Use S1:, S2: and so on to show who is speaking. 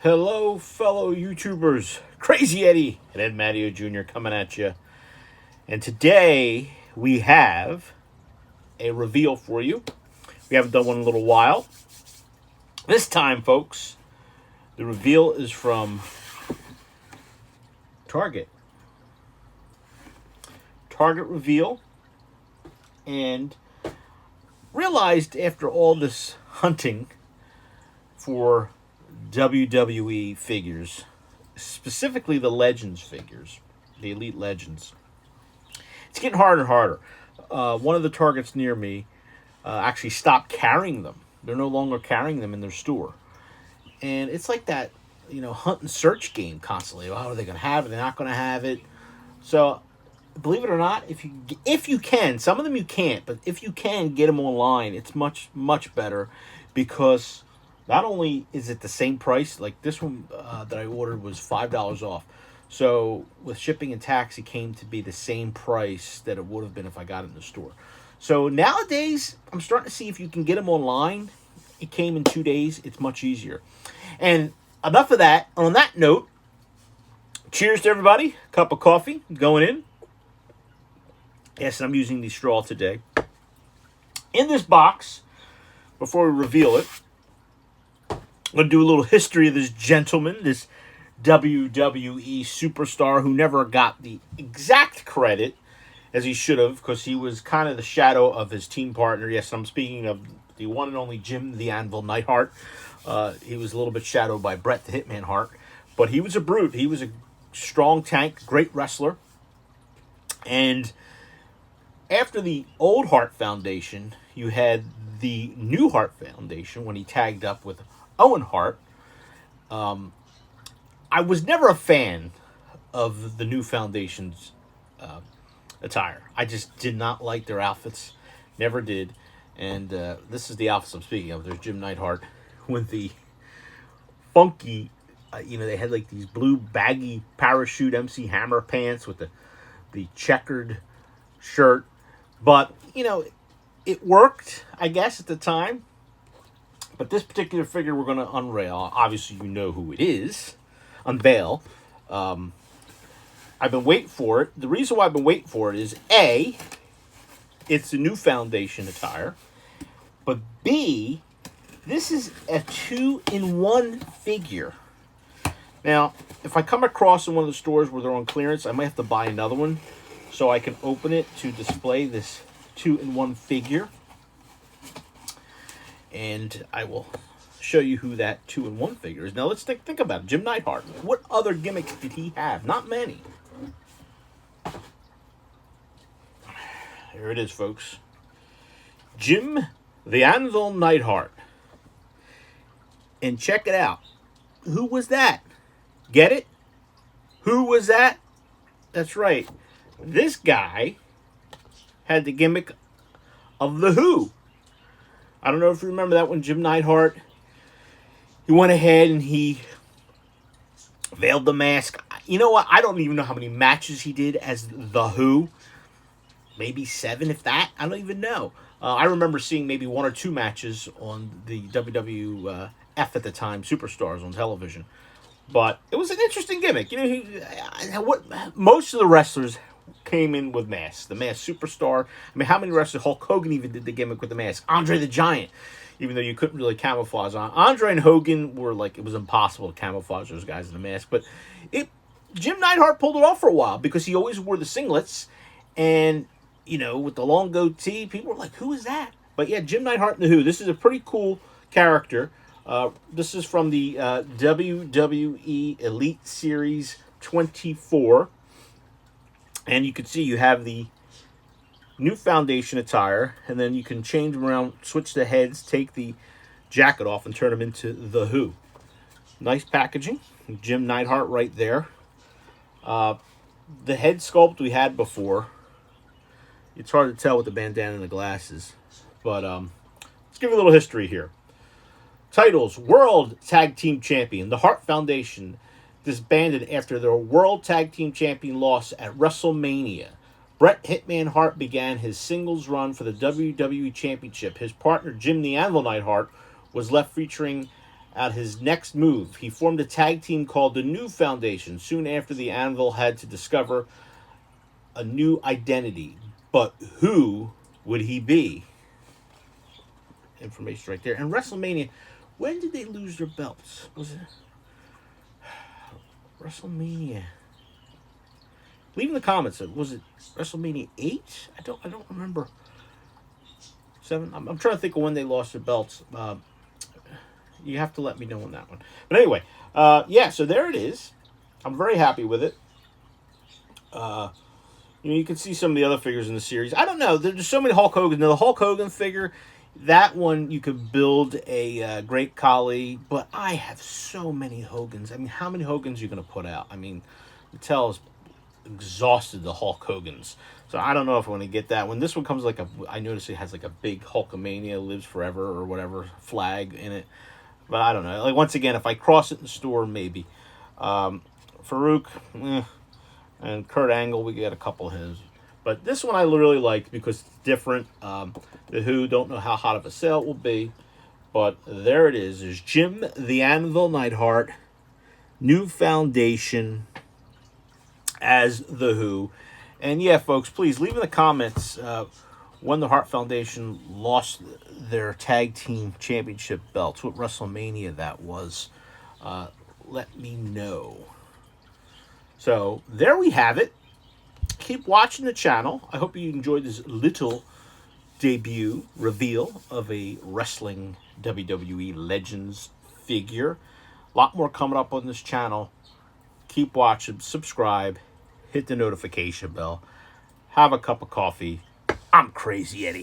S1: Hello, fellow YouTubers. Crazy Eddie and Ed Matteo Jr. coming at you. And today we have a reveal for you. We haven't done one in a little while. This time, folks, the reveal is from Target. Target reveal. And realized after all this hunting for WWE figures, specifically the Legends figures, the Elite Legends, it's getting harder and harder. One of the Targets near me actually stopped carrying them. They're no longer carrying them in their store. And it's like that, hunt and search game constantly. Oh, are they going to have it? They're not going to have it. So, believe it or not, if you can, some of them you can't, but if you can get them online, it's much, much better because not only is it the same price, like this one that I ordered was $5 off. So with shipping and tax, it came to be the same price that it would have been if I got it in the store. So nowadays, I'm starting to see if you can get them online. It came in 2 days. It's much easier. And enough of that. On that note, cheers to everybody. Cup of coffee going in. Yes, and I'm using the straw today. In this box, before we reveal it, I'm going to do a little history of this gentleman, this WWE superstar who never got the exact credit as he should have, because he was kind of the shadow of his team partner. Yes, I'm speaking of the one and only Jim the Anvil Neidhart. He was a little bit shadowed by Bret the Hitman Hart, but he was a brute. He was a strong tank, great wrestler. And after the old Hart Foundation, you had the new Hart Foundation when he tagged up with Owen Hart. I was never a fan of the new Foundation's attire. I just did not like their outfits. Never did. And this is the outfits I'm speaking of. There's Jim Neidhart with the funky, they had like these blue baggy parachute MC Hammer pants with the checkered shirt. But, it worked, I guess, at the time. But this particular figure we're going to unveil, obviously you know who it is. Unveil. I've been waiting for it. The reason why I've been waiting for it is, A, it's the new Foundation attire. But B, this is a 2-in-1 figure. Now, if I come across in one of the stores where they're on clearance, I might have to buy another one so I can open it to display this 2-in-1 figure. And I will show you who that 2-in-1 figure is. Now, let's think about it. Jim Neidhart. What other gimmicks did he have? Not many. Here it is, folks. Jim the Anvil Neidhart. And check it out. Who was that? Get it? Who was that? That's right. This guy had the gimmick of the Who. I don't know if you remember that one, Jim Neidhart. He went ahead and he veiled the mask. You know what? I don't even know how many matches he did as the Who. Maybe 7, if that. I don't even know. I remember seeing maybe 1 or 2 matches on the WWF at the time, Superstars on television. But it was an interesting gimmick. Most of the wrestlers came in with masks. The mask superstar. I mean, how many wrestlers? Hulk Hogan even did the gimmick with the mask. Andre the Giant, even though you couldn't really camouflage on. Andre and Hogan were like, it was impossible to camouflage those guys in the mask. But Jim Neidhart pulled it off for a while because he always wore the singlets. And, with the long goatee, people were like, who is that? But yeah, Jim Neidhart and the Who. This is a pretty cool character. This is from the WWE Elite Series 24. And you can see you have the new Foundation attire. And then you can change them around, switch the heads, take the jacket off, and turn them into the Who. Nice packaging. Jim Neidhart right there. The head sculpt we had before. It's hard to tell with the bandana and the glasses. But let's give you a little history here. Titles: World Tag Team Champion. The Hart Foundation disbanded after their World Tag Team Champion loss at WrestleMania. Bret Hitman Hart began his singles run for the WWE Championship. His partner, Jim the Anvil Neidhart, was left featuring out his next move. He formed a tag team called the New Foundation soon after the Anvil had to discover a new identity. But who would he be? Information right there. And WrestleMania, when did they lose their belts? Was it WrestleMania? Leave in the comments. Was it WrestleMania 8? I don't remember. 7. I'm trying to think of when they lost their belts. You have to let me know on that one. But anyway, yeah. So there it is. I'm very happy with it. You can see some of the other figures in the series. I don't know. There's so many Hulk Hogan. Now, the Hulk Hogan figure, that one you could build a Great Khali, but I have so many Hogans. I mean, how many Hogans are you going to put out? I mean, Mattel's exhausted the Hulk Hogans. So I don't know if I want to get that one. This one comes I noticed it has like a big Hulkamania lives forever or whatever flag in it. But I don't know. Like, once again, if I cross it in the store, maybe. Farouk, and Kurt Angle, we get a couple of his. But this one I really like because it's different. The Who, don't know how hot of a sale it will be. But there it is. There's Jim the Anvil Neidhart, New Foundation as the Who. And yeah, folks, please leave in the comments when the Hart Foundation lost their tag team championship belts, what WrestleMania that was. Let me know. So there we have it. Keep watching the channel. I hope you enjoyed this little debut reveal of a wrestling WWE Legends figure. A lot more coming up on this channel. Keep watching, subscribe, hit the notification bell, have a cup of coffee. I'm Crazy Eddie.